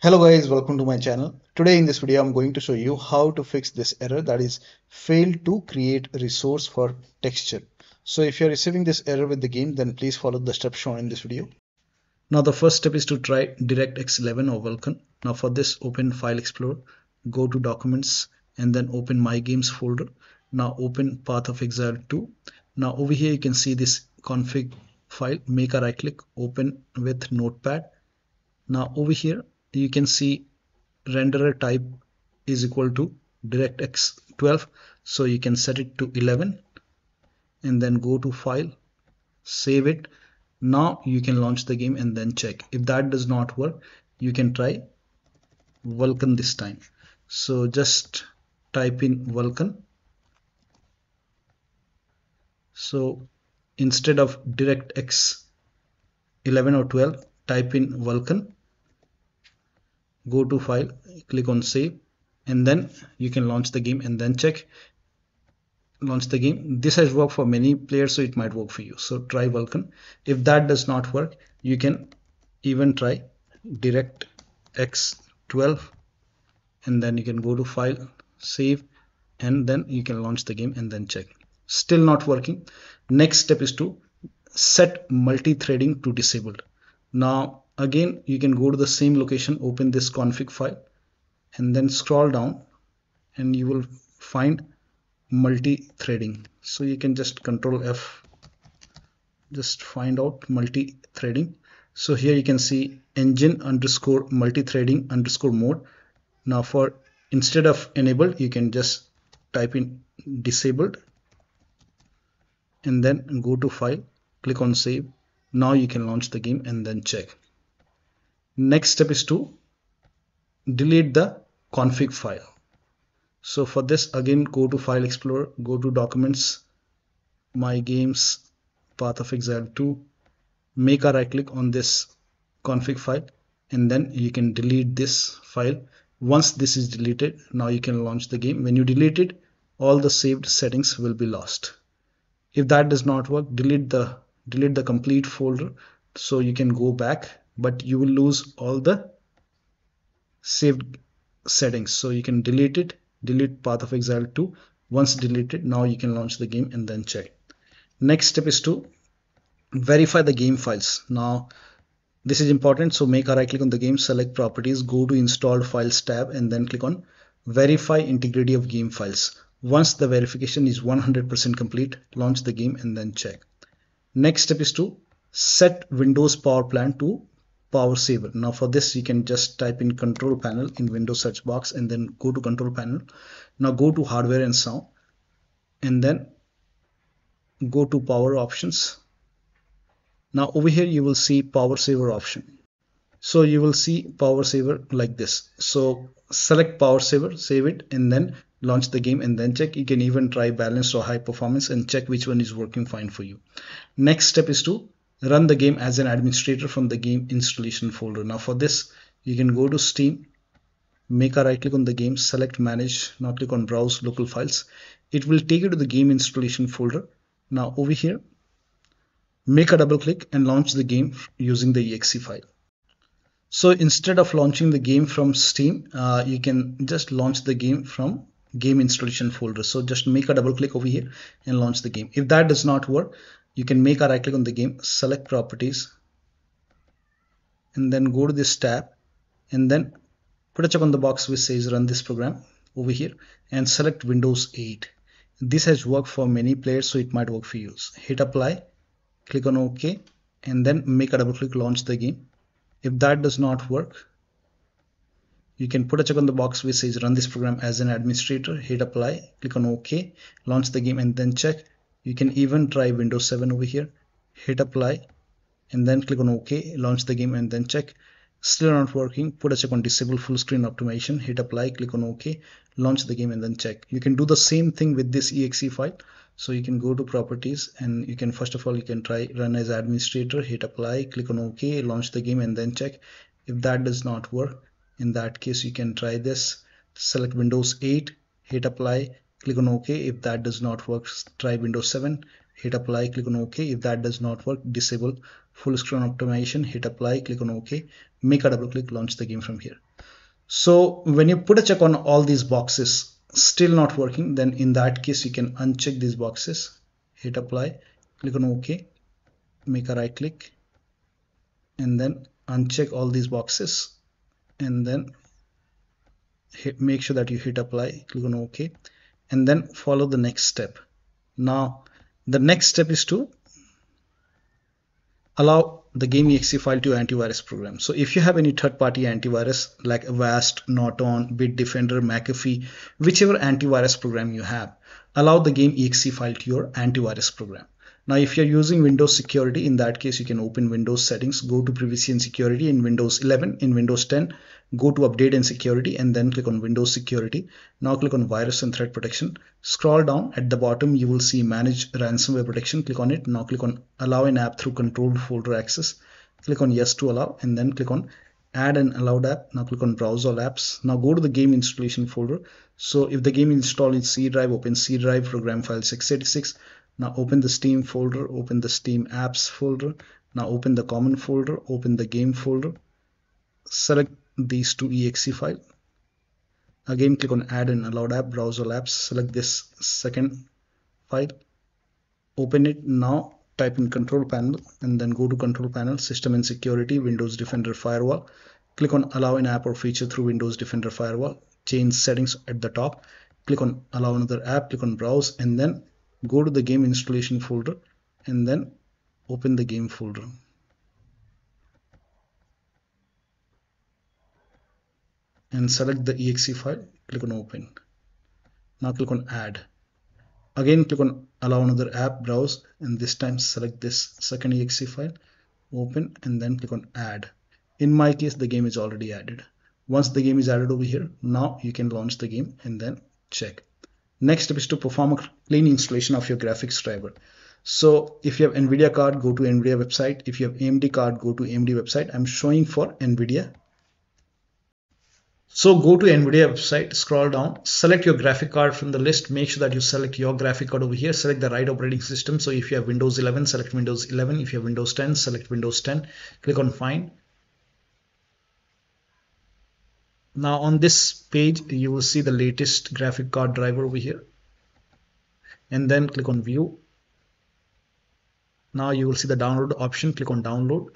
Hello guys, welcome to my channel. Today in this video I'm going to show you how to fix this error, that is failed to create a resource for texture. So if you're receiving this error with the game, then please follow the steps shown in this video. Now the first step is to try DirectX 11 or Vulkan. Now for this, open File Explorer, go to Documents and then open My Games folder. Now open Path of Exile 2. Now over here you can see this config file. Make a right click, open with Notepad. Now over here you can see renderer type is equal to DirectX 12, so you can set it to 11 and then go to file, save it. Now you can launch the game and then check. If that does not work, you can try Vulkan this time. So just type in Vulkan. So instead of DirectX 11 or 12, type in Vulkan. Go to file, click on save, and then you can launch the game and then check. Launch the game. This has worked for many players, so it might work for you. So try Vulkan. If that does not work, you can even try DirectX 12 and then you can go to file, save, and then you can launch the game and then check. Still not working. Next step is to set multi-threading to disabled. Now again you can go to the same location, open this config file and then scroll down and you will find multi-threading. So you can just Control F, just find out multi-threading. So here you can see engine underscore multi-threading underscore mode. Now for instead of enabled, you can just type in disabled and then go to file, click on save. Now you can launch the game and then check. Next step is to delete the config file. So for this, again go to File Explorer, go to Documents, My Games, Path of Exile 2, make a right click on this config file and then you can delete this file. Once this is deleted, now you can launch the game. When you delete it, all the saved settings will be lost. If that does not work, delete the complete folder so you can go back, but you will lose all the saved settings. So you can delete it, delete Path of Exile 2. Once deleted, now you can launch the game and then check. Next step is to verify the game files. Now this is important, so make a right click on the game, select properties, go to installed files tab and then click on verify integrity of game files. Once the verification is 100% complete, launch the game and then check. Next step is to set Windows Power Plan to Power Saver. Now for this, you can just type in Control Panel in Windows search box and then go to Control Panel. Now go to Hardware and Sound and then go to Power Options. Now over here you will see Power Saver option. So you will see Power Saver like this. So select Power Saver, save it, and then launch the game and then check. You can even try balanced or high performance and check which one is working fine for you. Next step is to run the game as an administrator from the game installation folder. Now for this, you can go to Steam, make a right click on the game, select manage, now click on browse local files. It will take you to the game installation folder. Now over here, make a double click and launch the game using the exe file. So instead of launching the game from Steam, you can just launch the game from game installation folder. So just make a double click over here and launch the game. If that does not work, you can make a right click on the game, select properties and then go to this tab and then put a check on the box which says run this program over here and select Windows 8. This has worked for many players, so it might work for you. Hit apply, click on OK and then make a double click, launch the game. If that does not work, you can put a check on the box which says run this program as an administrator, hit apply, click on OK, launch the game and then check. You can even try Windows 7 over here, hit apply and then click on OK, launch the game and then check. Still not working, put a check on disable full screen optimization, hit apply, click on OK, launch the game and then check. You can do the same thing with this exe file. So you can go to properties and you can first of all you can try run as administrator, hit apply, click on OK, launch the game and then check. If that does not work, in that case you can try this, select Windows 8, hit apply, click on OK. If that does not work, try Windows 7, hit apply, click on OK. If that does not work, disable full screen optimization, hit apply, click on OK, make a double click, launch the game from here. So when you put a check on all these boxes, still not working, then in that case you can uncheck these boxes, hit apply, click on OK, make a right click, and then uncheck all these boxes, and then make sure that you hit apply, click on OK, and then follow the next step. Now the next step is to allow the game exe file to your antivirus program. So if you have any third-party antivirus like Avast, Norton, Bitdefender, McAfee, whichever antivirus program you have, allow the game exe file to your antivirus program. Now if you're using Windows Security, in that case you can open Windows settings, go to privacy and security in Windows 11, in Windows 10, go to update and security, and then click on Windows Security. Now click on virus and threat protection. Scroll down, at the bottom you will see manage ransomware protection, click on it. Now click on allow an app through controlled folder access, click on yes to allow, and then click on add an allowed app. Now click on browse all apps. Now go to the game installation folder. So if the game installed in C drive, open C drive, program files x86. Now open the Steam folder, open the Steam apps folder. Now open the common folder, open the game folder, select these two exe file. Again click on add an allowed app, browse all apps, select this second file, open it. Now type in control panel and then go to control panel, system and security, Windows Defender Firewall. Click on allow an app or feature through Windows Defender Firewall, change settings at the top, click on allow another app, click on browse, and then go to the game installation folder and then open the game folder. And select the exe file, click on open. Now click on add. Again click on allow another app, browse, and this time select this second exe file, open, and then click on add. In my case the game is already added. Once the game is added over here, now you can launch the game and then check. Next step is to perform a clean installation of your graphics driver. So if you have NVIDIA card, go to NVIDIA website. If you have AMD card, go to AMD website. I'm showing for NVIDIA. So go to NVIDIA website, scroll down, select your graphic card from the list. Make sure that you select your graphic card over here. Select the right operating system. So if you have Windows 11, select Windows 11. If you have Windows 10, select Windows 10. Click on Find. Now on this page, you will see the latest graphic card driver over here. And then click on View. Now you will see the download option. Click on Download.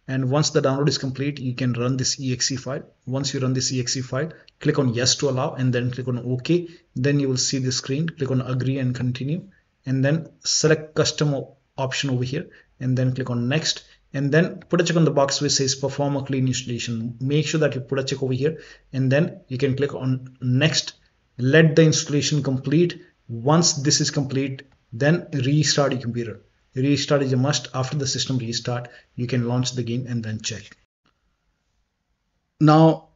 And once the download is complete, you can run this exe file. Once you run this exe file, click on yes to allow and then click on OK. Then you will see the screen. Click on agree and continue, and then select custom option over here and then click on next, and then put a check on the box which says perform a clean installation. Make sure that you put a check over here, and then you can click on next. Let the installation complete. Once this is complete, then restart your computer. Restart is a must. After the system restart, you can launch the game and then check. Now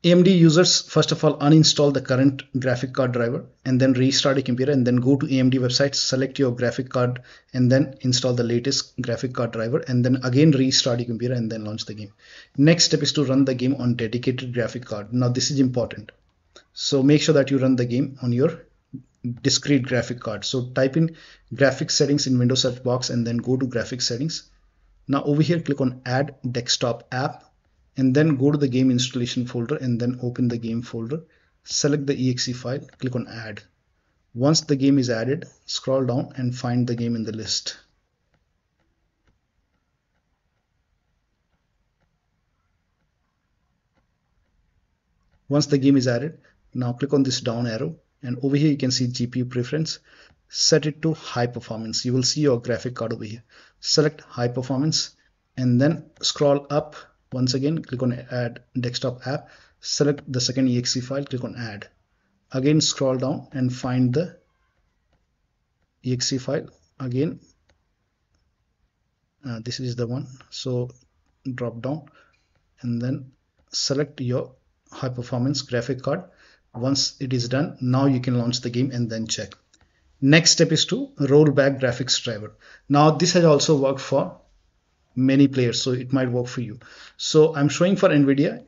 AMD users, first of all, uninstall the current graphic card driver and then restart your computer, and then go to AMD website, select your graphic card, and then install the latest graphic card driver, and then again restart your computer and then launch the game. Next step is to run the game on dedicated graphic card. Now this is important. So make sure that you run the game on your discrete graphic card. So type in graphics settings in Windows search box and then go to graphics settings. Now over here click on add desktop app and then go to the game installation folder and then open the game folder. Select the exe file, click on add. Once the game is added, scroll down and find the game in the list. Once the game is added, now click on this down arrow, and over here you can see GPU preference. Set it to high performance. You will see your graphic card over here. Select high performance and then scroll up. Once again, click on add desktop app. Select the second exe file, click on add. Again scroll down and find the exe file. Again, this is the one. So drop down and then select your high performance graphic card. Once it is done, now you can launch the game and then check. Next step is to rollback graphics driver. Now this has also worked for many players, so it might work for you. So I'm showing for NVIDIA.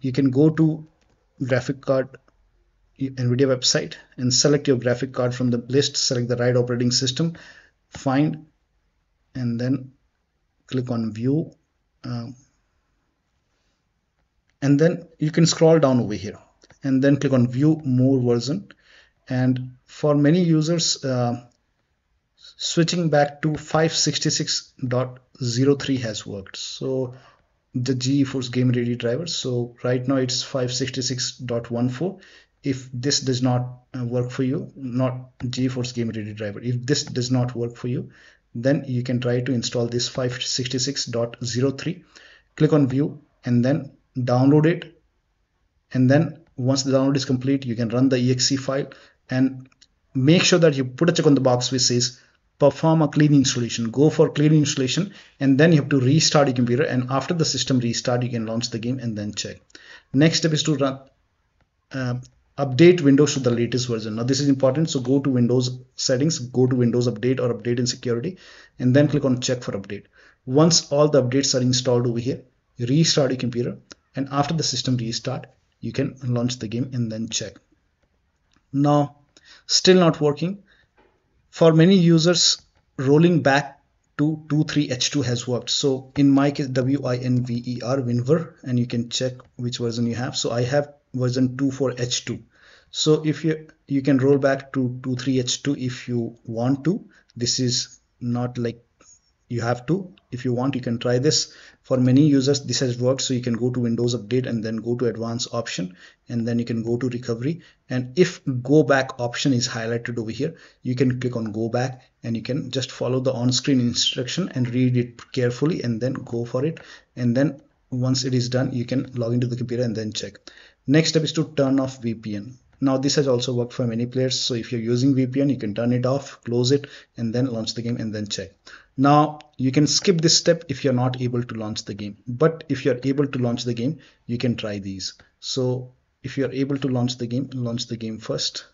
You can go to graphic card NVIDIA website and select your graphic card from the list, select the right operating system, find, and then click on view, and then you can scroll down over here and then click on view more version. And for many users, switching back to 566.03 has worked. So the GeForce Game Ready driver. So right now it's 566.14. If this does not work for you, not GeForce Game Ready driver, if this does not work for you, then you can try to install this 566.03. Click on view and then download it. And then once the download is complete, you can run the exe file and make sure that you put a check on the box which says perform a clean installation. Go for clean installation, and then you have to restart your computer, and after the system restart you can launch the game and then check. Next step is to run update Windows to the latest version. Now this is important, so go to Windows settings, go to Windows update or update in security, and then click on check for update. Once all the updates are installed over here, restart your computer, and after the system restart you can launch the game and then check. Now still not working. For many users, rolling back to 23H2 has worked. So in my case, WINVER, and you can check which version you have. So I have version 24H2. So if you can roll back to 23H2 if you want to. This is not like you have to. If you want, you can try this. For many users this has worked, so you can go to Windows Update and then go to Advanced option, and then you can go to Recovery, and if Go Back option is highlighted over here, you can click on Go Back and you can just follow the on-screen instruction and read it carefully and then go for it. And then once it is done, you can log into the computer and then check. Next step is to turn off VPN. Now this has also worked for many players, so if you're using VPN, you can turn it off, close it, and then launch the game and then check. Now you can skip this step if you're not able to launch the game, but if you're able to launch the game, you can try these. So if you're able to launch the game first.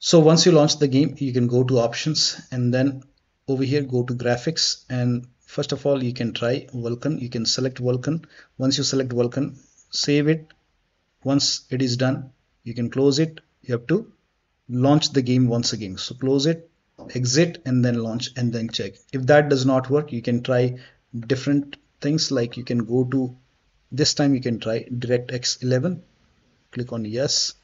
So once you launch the game, you can go to options and then over here go to graphics, and first of all you can try Vulkan. You can select Vulkan. Once you select Vulkan, save it. Once it is done, you can close it. You have to launch the game once again. So close it, exit, and then launch and then check. If that does not work, you can try different things, like you can go to, this time you can try DirectX 11, click on yes,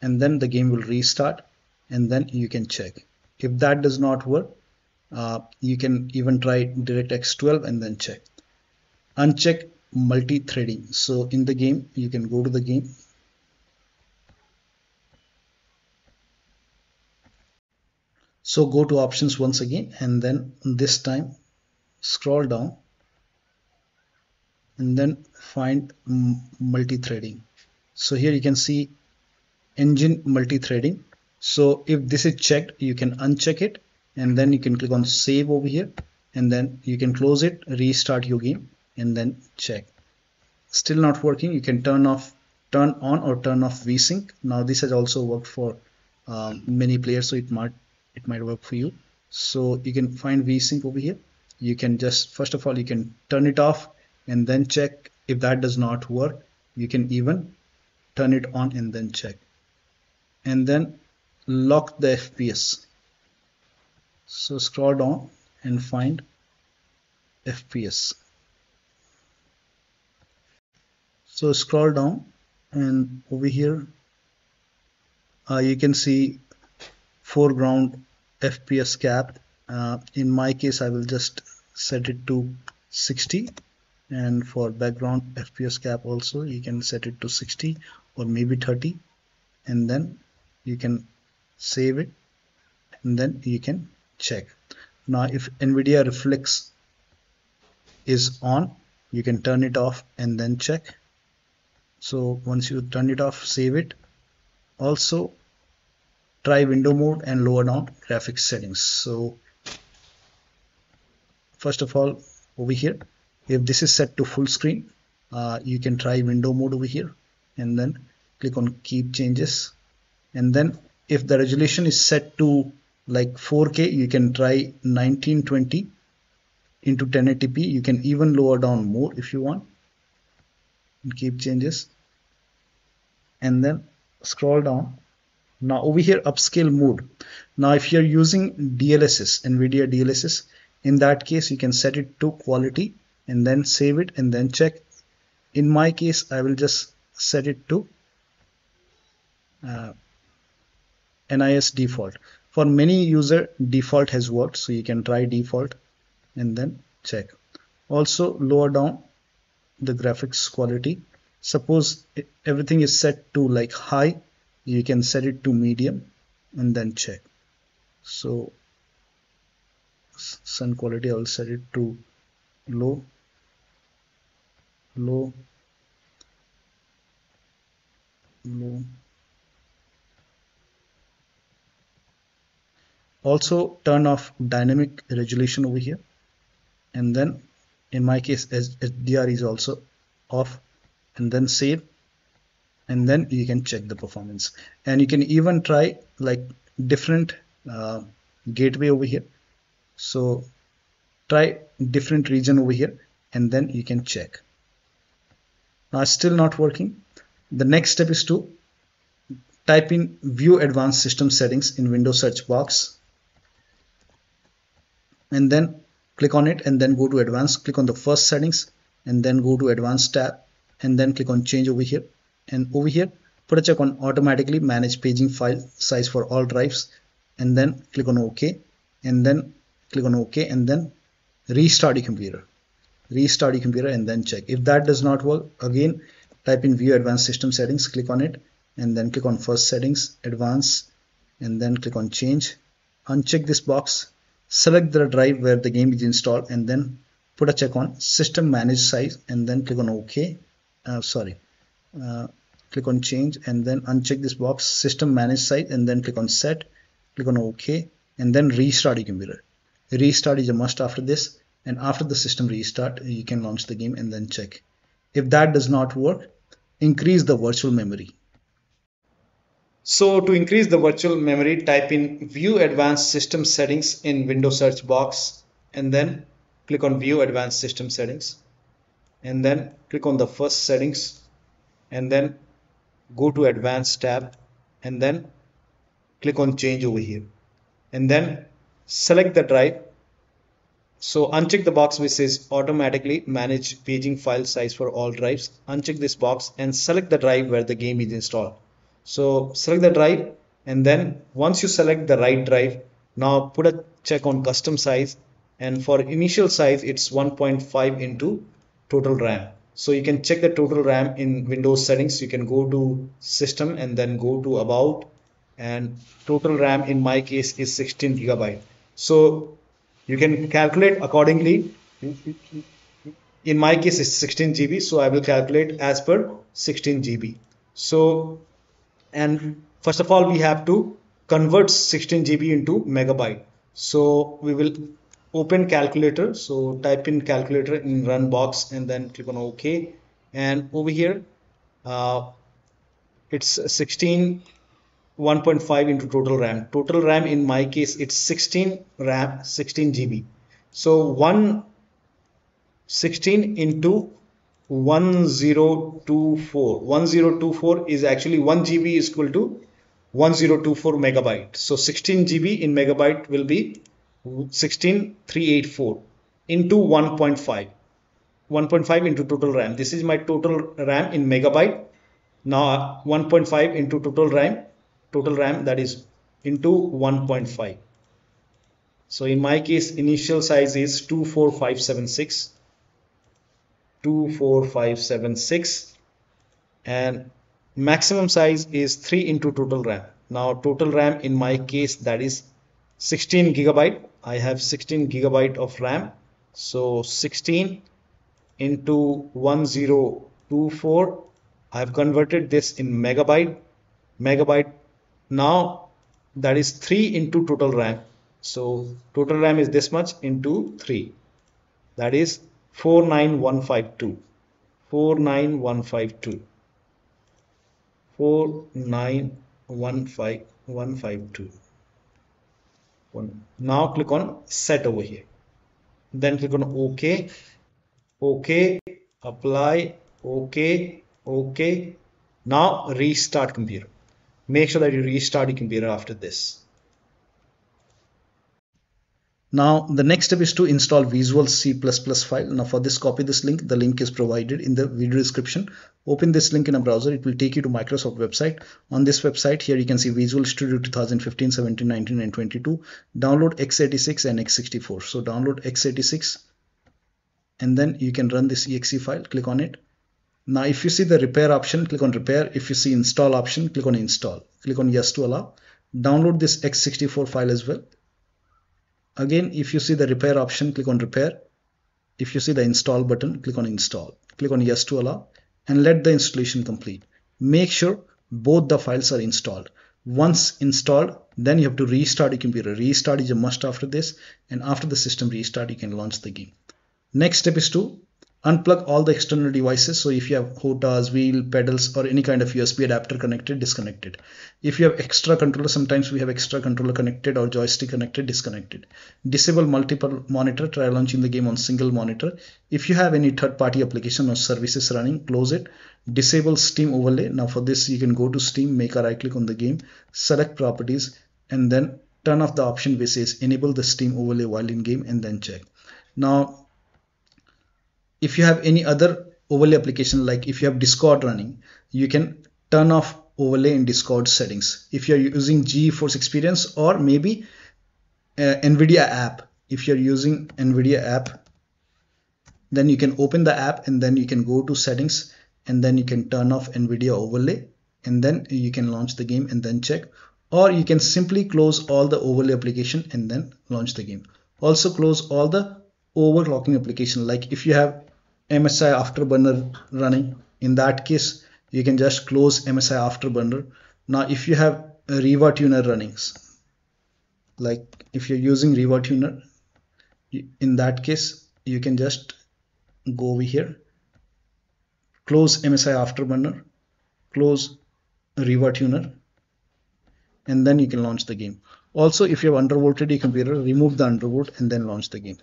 and then the game will restart and then you can check. If that does not work, you can even try DirectX 12 and then check. Uncheck multi-threading. So in the game, you can go to the game, so go to options once again, and then this time scroll down and then find multi-threading. So here you can see engine multi-threading. So if this is checked, you can uncheck it and then you can click on save over here, and then you can close it, restart your game and then check. Still not working, you can turn on or turn off VSync. Now this has also worked for many players, so it might work for you. So you can find VSync over here. You can just, first of all, you can turn it off and then check. If that does not work, you can even turn it on and then check. And then lock the FPS. So scroll down and find FPS. So scroll down and over here you can see foreground FPS cap. In my case, I will just set it to 60, and for background FPS cap also you can set it to 60 or maybe 30, and then you can save it and then you can check. Now if NVIDIA Reflex is on, you can turn it off and then check. So once you turn it off, save it. Also try window mode and lower down graphics settings. So first of all, over here, if this is set to full screen, you can try window mode over here and then click on keep changes. And then if the resolution is set to like 4K, you can try 1920 into 1080p. You can even lower down more if you want, and keep changes. and then scroll down. Now over here, upscale mode. Now if you're using DLSS, NVIDIA DLSS, in that case you can set it to quality and then save it and then check. In my case, I will just set it to NIS default. For many user, default has worked, so you can try default and then check. Also lower down the graphics quality. Suppose everything is set to like high, you can set it to medium and then check. So sun quality, I'll set it to low, low, low. Also turn off dynamic resolution over here, and then in my case HDR is also off, and then save, and then you can check the performance. And you can even try like different gateway over here. So try different region over here and then you can check. Now still not working. The next step is to type in view advanced system settings in Windows search box and then click on it and then go to advanced, click on the first settings and then go to advanced tab and then click on change over here, and over here put a check on automatically manage paging file size for all drives and then click on OK and then click on OK and then restart your computer and then check. If that does not work, again type in view advanced system settings, click on it and then click on first settings, advanced, and then click on change. Uncheck this box, select the drive where the game is installed and then put a check on system manage size and then click on OK. Click on change and then uncheck this box, system manage size, and then click on set, click on OK and then restart your computer. Restart is a must after this, and after the system restart you can launch the game and then check. If that does not work, increase the virtual memory. So to increase the virtual memory, type in view advanced system settings in Windows search box and then click on view advanced system settings and then click on the first settings and then go to advanced tab and then click on change over here and then select the drive. So uncheck the box which says automatically manage paging file size for all drives. Uncheck this box and select the drive where the game is installed. So select the drive and then once you select the right drive, now put a check on custom size, and for initial size it's 1.5 into total RAM. So you can check the total RAM in Windows settings. You can go to system and then go to about, and total RAM in my case is 16 gigabyte. So you can calculate accordingly. In my case it's 16 GB, so I will calculate as per 16 GB. So, and first of all we have to convert 16 GB into megabyte. So we will open calculator. So type in calculator in run box and then click on OK, and over here it's 16 1.5 into total RAM. Total RAM in my case it's 16 RAM 16 GB. So 116 into 1024 is actually 1 GB is equal to 1024 megabyte. So 16 GB in megabyte will be 16384 into 1.5 into total RAM. This is my total RAM in megabyte. Now 1.5 into total RAM, that is into 1.5. So in my case initial size is 24576 and maximum size is 3 into total RAM. Now total RAM in my case that is 16 gigabyte. I have 16 gigabyte of RAM. So 16 into 1024, I have converted this in megabyte. Now that is 3 into total RAM. So total RAM is this much into 3, that is 49152. 4915152. Now click on set over here, then click on OK, apply, OK. Now restart computer. Make sure that you restart your computer after this. Now the next step is to install Visual C++ file. Now for this, copy this link. The link is provided in the video description. Open this link in a browser. It will take you to Microsoft website. On this website here you can see Visual Studio 2015, 17, 19 and 22. Download x86 and x64. So download x86 and then you can run this exe file. Click on it. Now if you see the repair option, click on repair. If you see install option, click on install. Click on yes to allow. Download this x64 file as well. Again, if you see the repair option, click on repair. If you see the install button, click on install. Click on yes to allow and let the installation complete. Make sure both the files are installed. Once installed, then you have to restart your computer. Restart is a must after this, and after the system restart, you can launch the game. Next step is to unplug all the external devices. So if you have HOTAs, wheel, pedals or any kind of USB adapter connected, disconnected. If you have extra controller, sometimes we have extra controller connected or joystick connected, disconnected. Disable multiple monitor, try launching the game on single monitor. If you have any third-party application or services running, close it. Disable Steam overlay. Now for this you can go to Steam, make a right click on the game, select properties and then turn off the option which says enable the Steam overlay while in game and then check. Now if you have any other overlay application, like if you have Discord running, you can turn off overlay in Discord settings. If you're using GeForce Experience or maybe NVIDIA app, if you're using NVIDIA app, then you can open the app and then you can go to settings and then you can turn off NVIDIA overlay and then you can launch the game and then check. Or you can simply close all the overlay application and then launch the game. Also close all the overclocking application, like if you have MSI Afterburner running, in that case you can just close MSI Afterburner. Now if you have a Riva Tuner runnings, like if you're using Riva Tuner, in that case you can just go over here, close MSI Afterburner, close Riva Tuner and then you can launch the game. Also if you have undervolted your computer, remove the undervolt and then launch the game.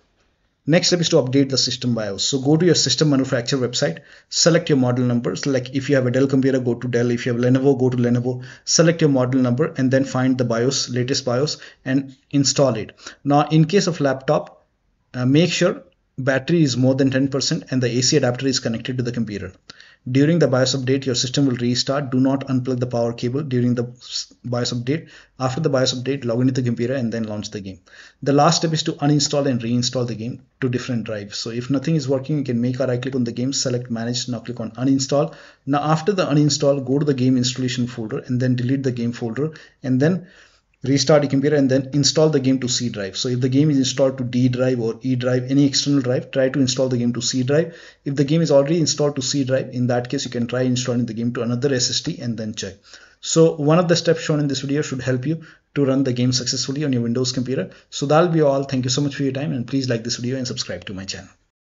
Next step is to update the system BIOS. So go to your system manufacturer website, select your model numbers. Like if you have a Dell computer, go to Dell. If you have Lenovo, go to Lenovo, select your model number and then find the BIOS, latest BIOS and install it. Now in case of laptop, make sure battery is more than 10% and the AC adapter is connected to the computer. During the BIOS update, your system will restart. Do not unplug the power cable during the BIOS update. After the BIOS update, log into the computer and then launch the game. The last step is to uninstall and reinstall the game to different drives. So if nothing is working, you can make a right click on the game, select manage, now click on uninstall. Now after the uninstall, go to the game installation folder and then delete the game folder and then restart your computer and then install the game to C drive. So if the game is installed to D drive or E drive, any external drive, try to install the game to C drive. If the game is already installed to C drive, in that case you can try installing the game to another SSD and then check. So one of the steps shown in this video should help you to run the game successfully on your Windows computer. So that'll be all. Thank you so much for your time and please like this video and subscribe to my channel.